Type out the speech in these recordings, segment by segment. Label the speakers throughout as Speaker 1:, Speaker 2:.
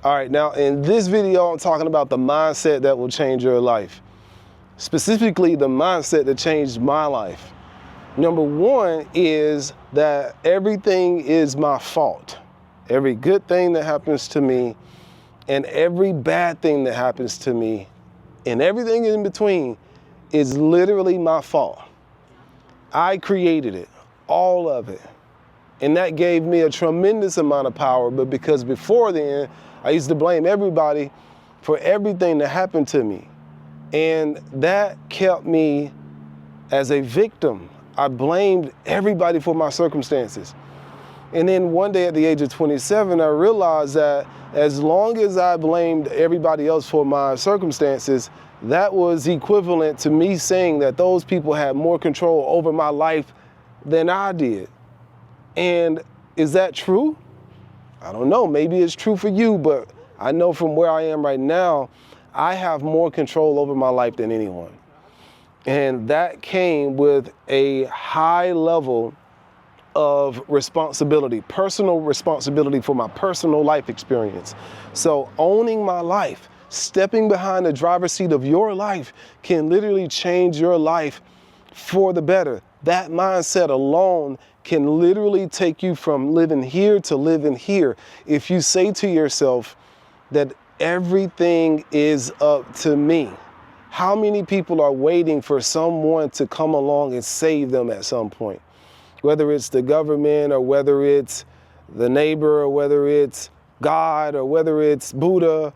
Speaker 1: All right, now in this video, I'm talking about the mindset that will change your life. Specifically, the mindset that changed my life. Number one is that everything is my fault. Every good thing that happens to me and every bad thing that happens to me and everything in between is literally my fault. I created it, all of it. And that gave me a tremendous amount of power, but because before then, I used to blame everybody for everything that happened to me. And that kept me as a victim. I blamed everybody for my circumstances. And then one day at the age of 27, I realized that as long as I blamed everybody else for my circumstances, that was equivalent to me saying that those people had more control over my life than I did. And is that true? I don't know, maybe it's true for you, but I know from where I am right now, I have more control over my life than anyone. And that came with a high level of responsibility, personal responsibility for my personal life experience. So owning my life, stepping behind the driver's seat of your life can literally change your life for the better. That mindset alone can literally take you from living here to living here. If you say to yourself that everything is up to me, how many people are waiting for someone to come along and save them at some point? Whether it's the government or whether it's the neighbor or whether it's God or whether it's Buddha,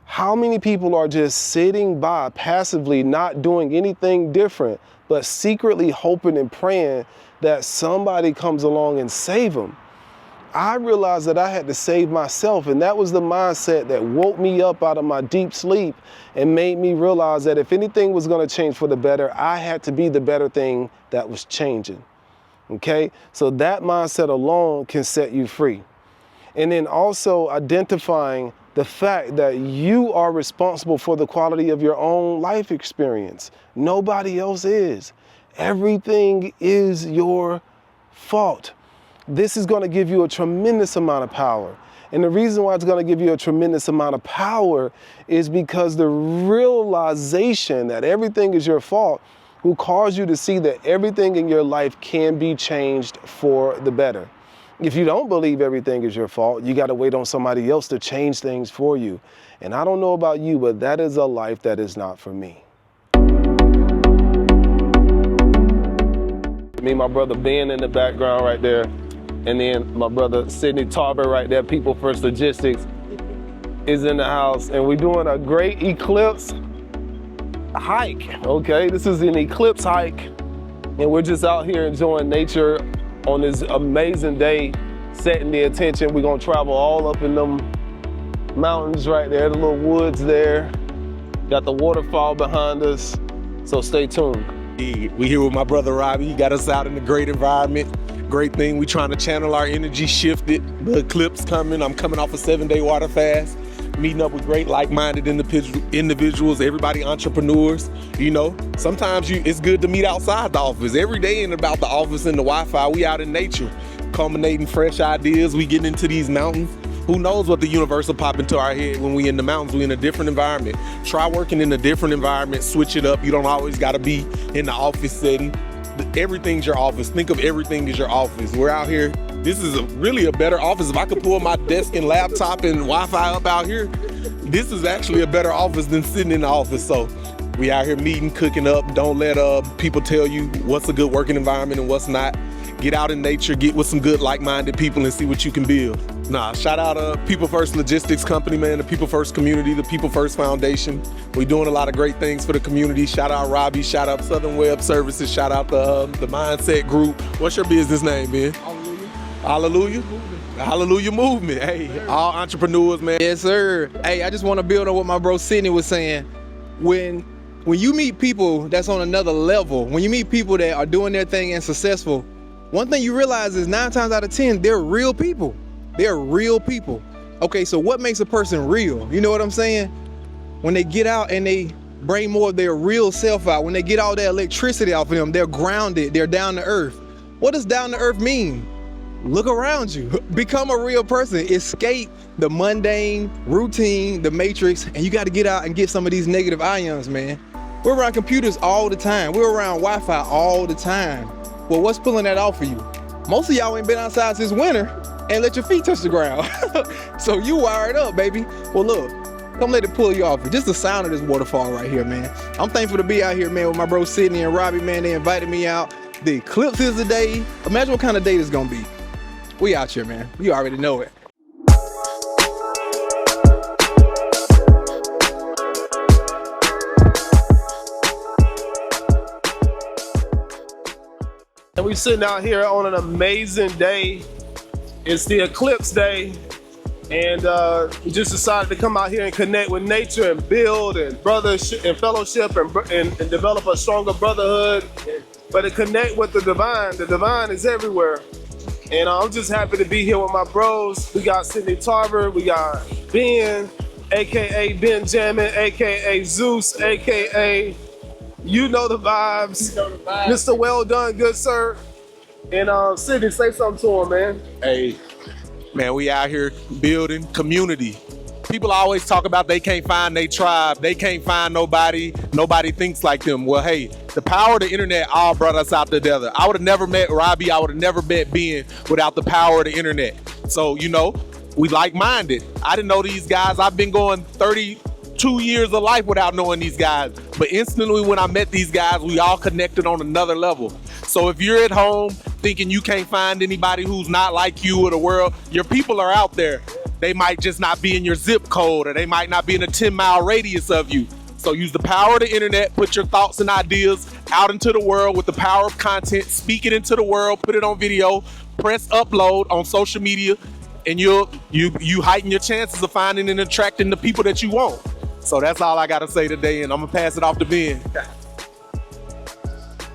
Speaker 1: how many people are just sitting by passively, not doing anything different, but secretly hoping and praying that somebody comes along and save them? I realized that I had to save myself, and that was the mindset that woke me up out of my deep sleep and made me realize that if anything was going to change for the better, I had to be the better thing that was changing. Okay? So that mindset alone can set you free. And then also identifying the fact that you are responsible for the quality of your own life experience. Nobody else is. Everything is your fault. This is going to give you a tremendous amount of power. And the reason why it's going to give you a tremendous amount of power is because the realization that everything is your fault will cause you to see that everything in your life can be changed for the better. If you don't believe everything is your fault, you got to wait on somebody else to change things for you. And I don't know about you, but that is a life that is not for me. Me and my brother Ben in the background right there. And then my brother Sidney Tarver right there, People First Logistics, is in the house. And we're doing a great eclipse hike, okay? This is an eclipse hike. And we're just out here enjoying nature on this amazing day, setting the attention. We're gonna travel all up in them mountains right there, the little woods there. Got the waterfall behind us, so stay tuned.
Speaker 2: We here with my brother Robbie. He got us out in a great environment. Great thing, we trying to channel our energy, shift it. The eclipse coming, I'm coming off a 7-day water fast, meeting up with great like-minded individuals, everybody entrepreneurs. You know, sometimes it's good to meet outside the office. Every day ain't about the office and the Wi-Fi, we out in nature, culminating fresh ideas, we getting into these mountains. Who knows what the universe will pop into our head when we in the mountains, we in a different environment. Try working in a different environment, switch it up. You don't always gotta be in the office setting. Everything's your office. Think of everything as your office. We're out here. This is really a better office. If I could pull my desk and laptop and Wi-Fi up out here, this is actually a better office than sitting in the office. So we out here meeting, cooking up. Don't let people tell you what's a good working environment and what's not. Get out in nature, get with some good like-minded people and see what you can build. Shout out People First Logistics Company, man, the People First community, the People First Foundation. We're doing a lot of great things for the community. Shout out Robbie, shout out Southern Web Services, shout out the Mindset Group. What's your business name, man? Hallelujah. Hallelujah Movement. Hey, all entrepreneurs, man.
Speaker 3: Yes, sir. Hey, I just want to build on what my bro Sidney was saying. When you meet people that's on another level, when you meet people that are doing their thing and successful, one thing you realize is 9 times out of 10, they're real people. They're real people. Okay, so what makes a person real? You know what I'm saying? When they get out and they bring more of their real self out, when they get all that electricity off of them, they're grounded, they're down to earth. What does down to earth mean? look around you. Become a real person. Escape the mundane, routine, the matrix, and you got to get out and get some of these negative ions, man. We're around computers all the time. We're around Wi-Fi all the time. Well, what's pulling that off for you? Most of y'all ain't been outside since winter and let your feet touch the ground. So you wired up, baby. Well, look, come let it pull you off. Just the sound of this waterfall right here, man. I'm thankful to be out here, man, with my bro Sydney and Robbie, man. They invited me out. The eclipse is the day. Imagine what kind of day this gonna be. We out here, man. You already know it.
Speaker 1: And we're sitting out here on an amazing day. It's the eclipse day. And we just decided to come out here and connect with nature and build and brothership and fellowship and develop a stronger brotherhood. But to connect with the divine is everywhere. And I'm just happy to be here with my bros. We got Sydney Tarver, we got Ben, AKA Benjamin, AKA Zeus, AKA you know the vibes. Mr. Well Done, good sir. And Sydney, say something to him, man.
Speaker 2: Hey, man, we out here building community. People always talk about they can't find their tribe, they can't find nobody thinks like them. Well, hey, the power of the internet all brought us out together. I would have never met Robbie, I would have never met Ben without the power of the internet. So, you know, we like-minded. I didn't know these guys. I've been going 32 years of life without knowing these guys. But instantly when I met these guys, we all connected on another level. So if you're at home thinking you can't find anybody who's not like you in the world, your people are out there. They might just not be in your zip code, or they might not be in a 10-mile radius of you. So use the power of the internet, put your thoughts and ideas out into the world with the power of content, speak it into the world, put it on video, press upload on social media, and you heighten your chances of finding and attracting the people that you want. So that's all I gotta say today, and I'm gonna pass it off to Ben.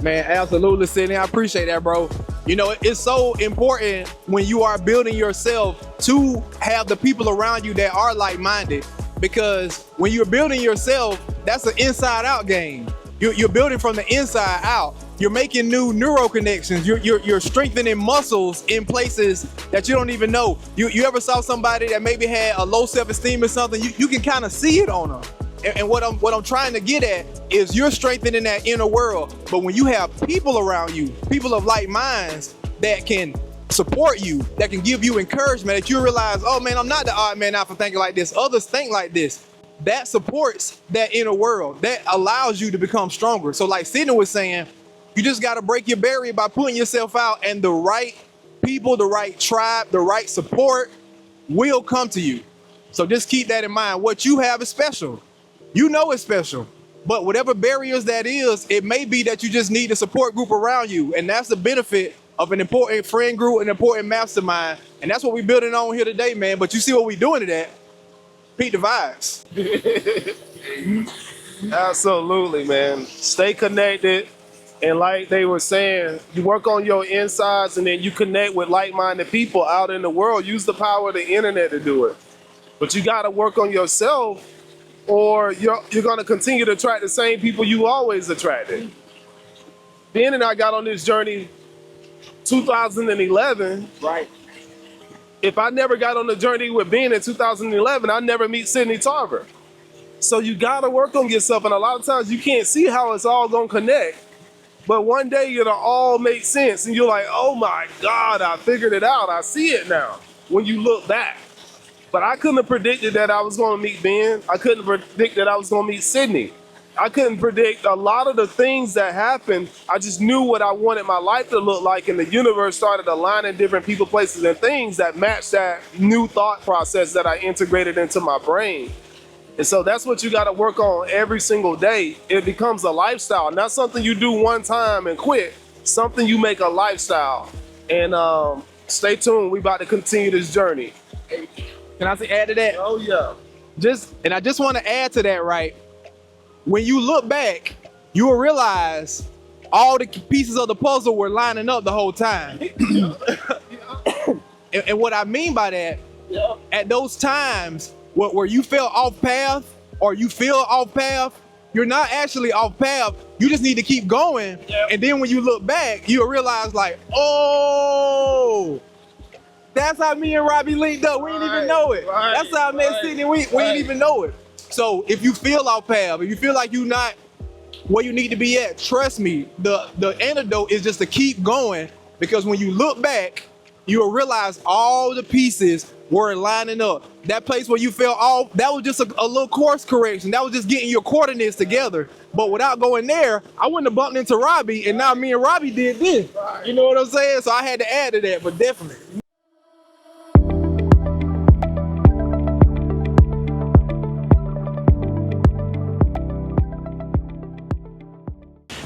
Speaker 3: Man, absolutely, Sydney. I appreciate that, bro. You know, it's so important when you are building yourself to have the people around you that are like-minded, because when you're building yourself, that's an inside-out game. You're building from the inside out. You're making new neural connections. You're strengthening muscles in places that you don't even know. You ever saw somebody that maybe had a low self-esteem or something? You can kind of see it on them. And what I'm trying to get at is you're strengthening that inner world. But when you have people around you, people of like minds that can support you, that can give you encouragement, that you realize, oh man, I'm not the odd man out for thinking like this. Others think like this. That supports that inner world. That allows you to become stronger. So like Sydney was saying, you just got to break your barrier by putting yourself out, and the right people, the right tribe, the right support will come to you. So just keep that in mind. What you have is special. You know it's special. But whatever barriers that is, it may be that you just need a support group around you. And that's the benefit of an important friend group, an important mastermind. And that's what we're building on here today, man. But you see what we're doing to that? Peak the vibes.
Speaker 1: Absolutely, man. Stay connected. And like they were saying, you work on your insides and then you connect with like-minded people out in the world. Use the power of the internet to do it. But you got to work on yourself, or you're going to continue to attract the same people you always attracted. Ben and I got on this journey 2011.
Speaker 3: Right.
Speaker 1: If I never got on the journey with Ben in 2011, I'd never meet Sydney Tarver. So you got to work on yourself. And a lot of times you can't see how it's all going to connect. But one day it'll all make sense. And you're like, oh my God, I figured it out. I see it now when you look back. But I couldn't have predicted that I was going to meet Ben. I couldn't predict that I was going to meet Sydney. I couldn't predict a lot of the things that happened. I just knew what I wanted my life to look like, and the universe started aligning different people, places, and things that matched that new thought process that I integrated into my brain. And so that's what you got to work on every single day. It becomes a lifestyle, not something you do one time and quit, something you make a lifestyle. And stay tuned. We about to continue this journey.
Speaker 3: Can I add to that?
Speaker 1: Oh yeah.
Speaker 3: And I just want to add to that, right? When you look back, you will realize all the pieces of the puzzle were lining up the whole time. And what I mean by that, at those times where you fell off path, or you feel off path, you're not actually off path. You just need to keep going. And then when you look back, you'll realize like, oh, That's how me and Robbie linked up. We didn't even know it. That's how I met Sydney. We didn't even know it. So if you feel off path, if you feel like you're not where you need to be at, trust me, the antidote is just to keep going, because when you look back, you'll realize all the pieces were lining up. That place where you fell off, that was just a little course correction. That was just getting your coordinates together. But without going there, I wouldn't have bumped into Robbie, and now me and Robbie did this. You know what I'm saying? So I had to add to that, but definitely.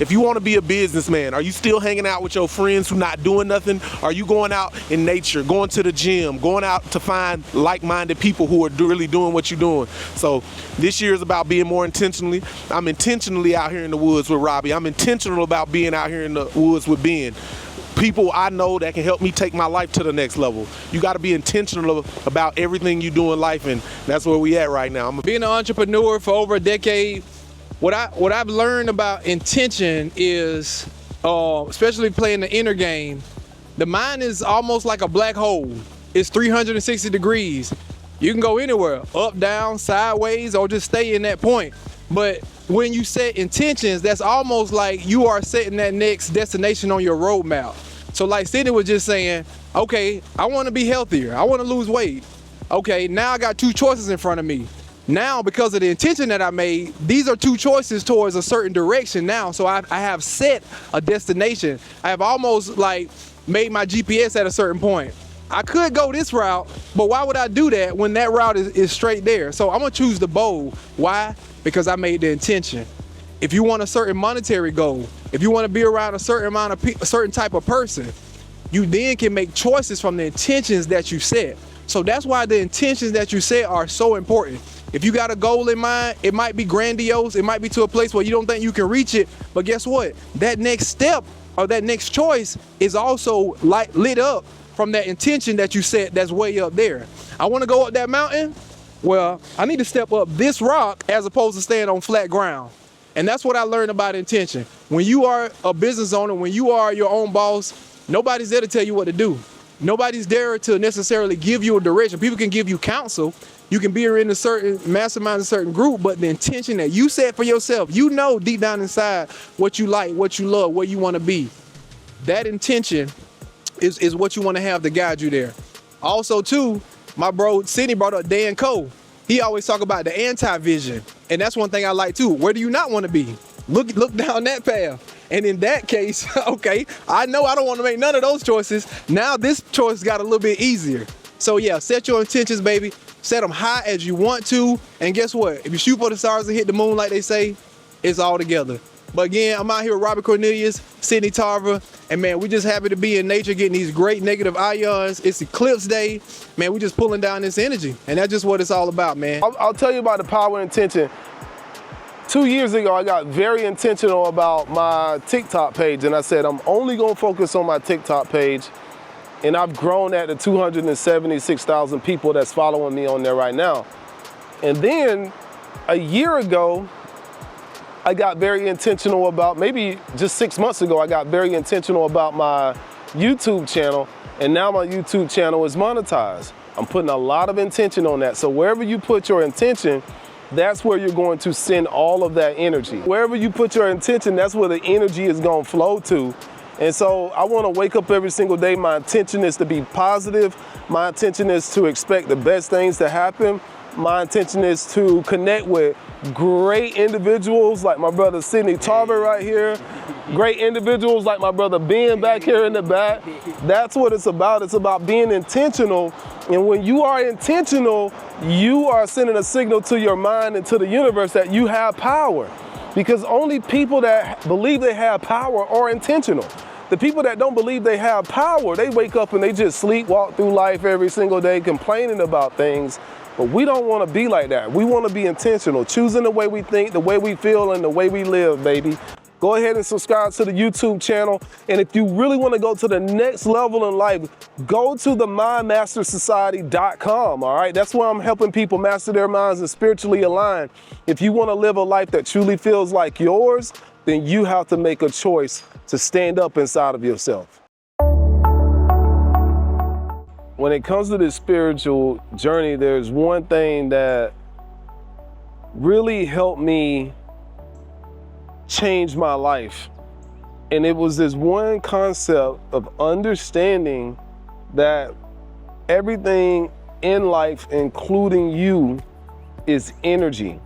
Speaker 2: If you want to be a businessman, are you still hanging out with your friends who not doing nothing? Are you going out in nature, going to the gym, going out to find like-minded people who are really doing what you're doing? So this year is about being more intentionally. I'm intentionally out here in the woods with Robbie. I'm intentional about being out here in the woods with Ben. People I know that can help me take my life to the next level. You got to be intentional about everything you do in life, and that's where we at right now.
Speaker 3: Being an entrepreneur for over a decade, what I've learned about intention is, especially playing the inner game, the mind is almost like a black hole. It's 360 degrees. You can go anywhere, up, down, sideways, or just stay in that point. But when you set intentions, that's almost like you are setting that next destination on your roadmap. So like Sydney was just saying, okay, I want to be healthier. I want to lose weight. Okay, now I got two choices in front of me. Now, because of the intention that I made, these are two choices towards a certain direction now. So I have set a destination. I have almost like made my GPS at a certain point. I could go this route, but why would I do that when that route is straight there? So I'm gonna choose the bold. Why? Because I made the intention. If you want a certain monetary goal, if you want to be around a certain amount of a certain type of person, you then can make choices from the intentions that you set. So that's why the intentions that you set are so important. If you got a goal in mind, it might be grandiose, it might be to a place where you don't think you can reach it, but guess what? That next step or that next choice is also lit up from that intention that you set that's way up there. I want to go up that mountain. Well, I need to step up this rock as opposed to staying on flat ground. And that's what I learned about intention. When you are a business owner, when you are your own boss, nobody's there to tell you what to do. Nobody's there to necessarily give you a direction. People can give you counsel. You can be in a certain mastermind, a certain group, but the intention that you set for yourself, you know deep down inside what you like, what you love, where you want to be. That intention is what you want to have to guide you there. Also, too, my bro Sidney brought up Dan Cole. He always talk about the anti-vision, and that's one thing I like too. Where do you not want to be? Look down that path. And in that case, okay, I know I don't want to make none of those choices. Now this choice got a little bit easier. So yeah, set your intentions, baby. Set them high as you want to. And guess what? If you shoot for the stars and hit the moon like they say, it's all together. But again, I'm out here with Robbie Cornelius, Sydney Tarver, and man, we're just happy to be in nature getting these great negative ions. It's Eclipse Day. Man, we're just pulling down this energy. And that's just what it's all about, man.
Speaker 1: I'll tell you about the power of intention. 2 years ago, I got very intentional about my TikTok page, and I said, I'm only gonna focus on my TikTok page, and I've grown that to 276,000 people that's following me on there right now. And then a year ago, I got very intentional about, maybe just 6 months ago, I got very intentional about my YouTube channel, and now my YouTube channel is monetized. I'm putting a lot of intention on that. So wherever you put your intention, that's where you're going to send all of that energy. Wherever you put your intention, that's where the energy is going to flow to. And so I want to wake up every single day. My intention is to be positive. My intention is to expect the best things to happen. My intention is to connect with great individuals like my brother Sydney Tarver right here. Great individuals like my brother Ben back here in the back. That's what it's about. It's about being intentional. And when you are intentional, you are sending a signal to your mind and to the universe that you have power. Because only people that believe they have power are intentional. The people that don't believe they have power, they wake up and they just sleepwalk through life every single day complaining about things. But we don't want to be like that. We want to be intentional, choosing the way we think, the way we feel, and the way we live, baby. Go ahead and subscribe to the YouTube channel. And if you really want to go to the next level in life, go to the mindmastersociety.com, all right? That's where I'm helping people master their minds and spiritually align. If you want to live a life that truly feels like yours, then you have to make a choice to stand up inside of yourself. when it comes to this spiritual journey, there's one thing that really helped me change my life. And it was this one concept of understanding that everything in life, including you, is energy,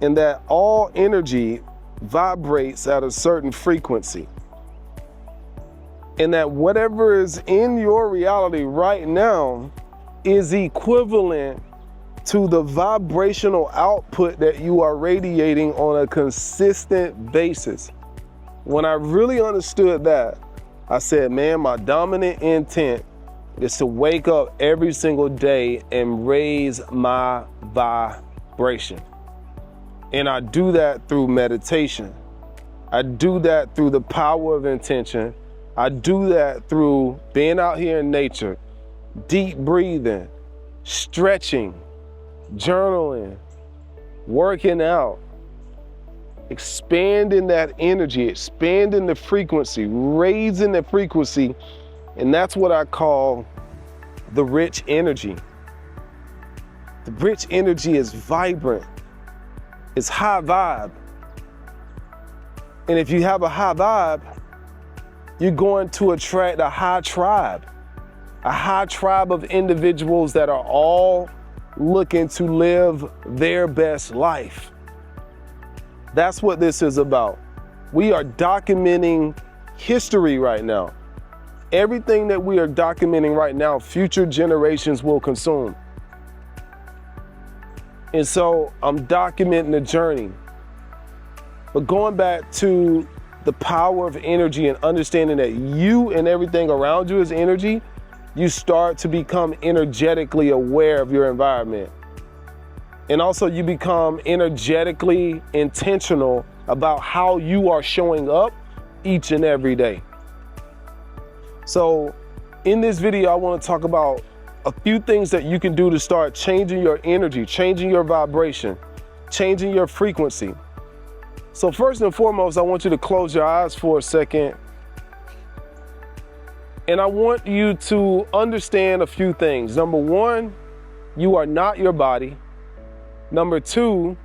Speaker 1: and that all energy vibrates at a certain frequency. And that whatever is in your reality right now is equivalent to the vibrational output that you are radiating on a consistent basis. When I really understood that, I said, man, my dominant intent is to wake up every single day and raise my vibration. And I do that through meditation. I do that through the power of intention. I do that through being out here in nature, deep breathing, stretching, journaling, working out, expanding that energy, expanding the frequency, raising the frequency. And that's what I call the rich energy. The rich energy is vibrant. It's high vibe. And if you have a high vibe, you're going to attract a high tribe of individuals that are all looking to live their best life. That's what this is about. We are documenting history right now. Everything that we are documenting right now, future generations will consume. And so I'm documenting the journey. But going back to the power of energy and understanding that you and everything around you is energy, you start to become energetically aware of your environment. And also you become energetically intentional about how you are showing up each and every day. So in this video, I want to talk about a few things that you can do to start changing your energy, changing your vibration, changing your frequency. So first and foremost, I want you to close your eyes for a second. And I want you to understand a few things. Number one, you are not your body. Number two,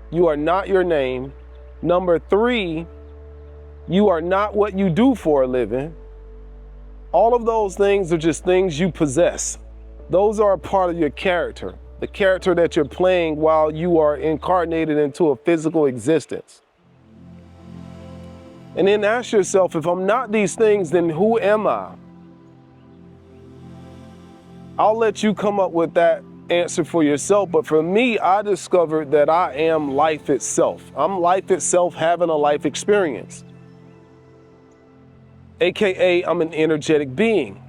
Speaker 1: you are not your name. Number three, you are not what you do for a living. All of those things are just things you possess. Those are a part of your character, the character that you're playing while you are incarnated into a physical existence. And then ask yourself, if I'm not these things, then who am I? I'll let you come up with that answer for yourself, but for me, I discovered that I am life itself. I'm life itself having a life experience. AKA, I'm an energetic being.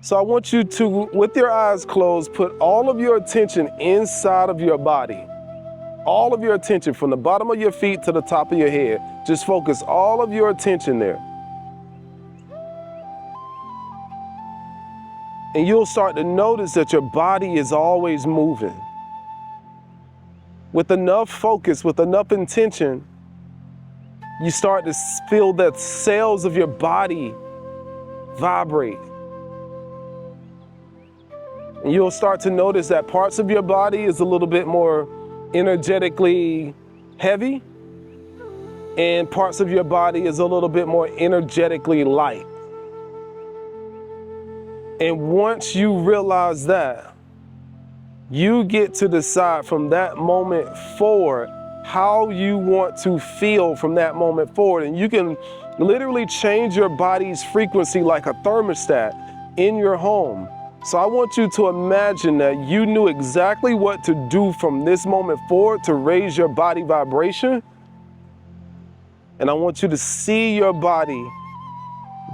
Speaker 1: So I want you to, with your eyes closed, put all of your attention inside of your body. All of your attention from the bottom of your feet to the top of your head. Just focus all of your attention there. And you'll start to notice that your body is always moving. With enough focus, with enough intention, you start to feel the cells of your body vibrate. And you'll start to notice that parts of your body is a little bit more energetically heavy, and parts of your body is a little bit more energetically light. And once you realize that, you get to decide from that moment forward how you want to feel from that moment forward. And you can literally change your body's frequency like a thermostat in your home. So I want you to imagine that you knew exactly what to do from this moment forward to raise your body vibration. And I want you to see your body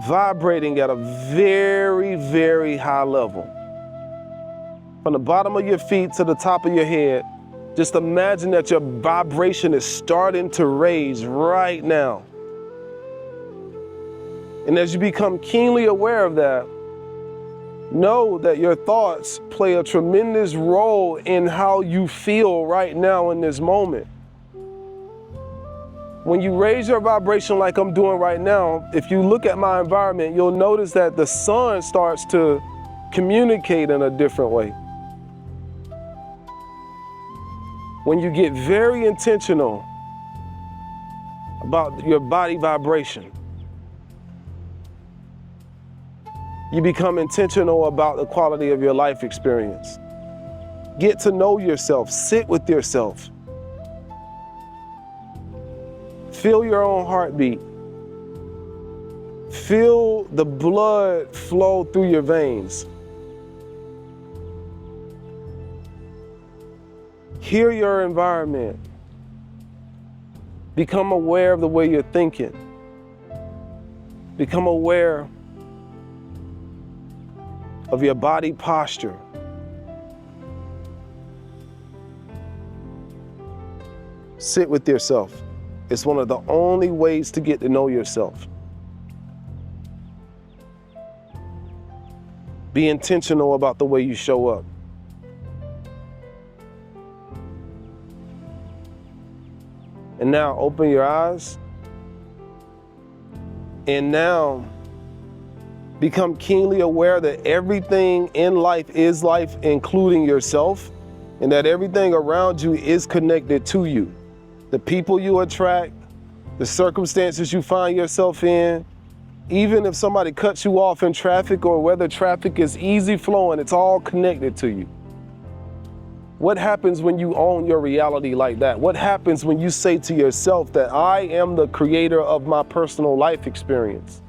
Speaker 1: vibrating at a very, very high level. From the bottom of your feet to the top of your head, just imagine that your vibration is starting to raise right now. And as you become keenly aware of that, know that your thoughts play a tremendous role in how you feel right now in this moment. When you raise your vibration like I'm doing right now, if you look at my environment, you'll notice that the sun starts to communicate in a different way. When you get very intentional about your body vibration, you become intentional about the quality of your life experience. Get to know yourself, sit with yourself. Feel your own heartbeat. Feel the blood flow through your veins. Hear your environment. Become aware of the way you're thinking. Become aware of your body posture. Sit with yourself. It's one of the only ways to get to know yourself. Be intentional about the way you show up. And now open your eyes. And now become keenly aware that everything in life is life, including yourself, and that everything around you is connected to you. The people you attract, the circumstances you find yourself in, even if somebody cuts you off in traffic or whether traffic is easy flowing, it's all connected to you. What happens when you own your reality like that? What happens when you say to yourself that I am the creator of my personal life experience?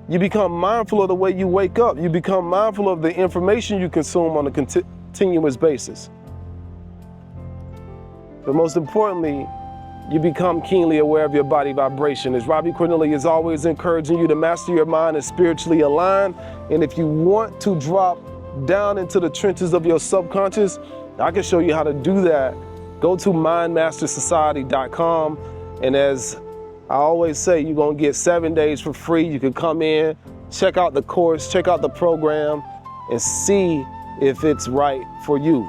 Speaker 1: You become mindful of the way you wake up. You become mindful of the information you consume on a continuous basis. But most importantly, you become keenly aware of your body vibration. As Robbie Cornelius is always encouraging you to master your mind and spiritually align. And if you want to drop down into the trenches of your subconscious, I can show you how to do that. Go to mindmastersociety.com. And as I always say, you're gonna get 7 days for free. You can come in, check out the course, check out the program, and see if it's right for you.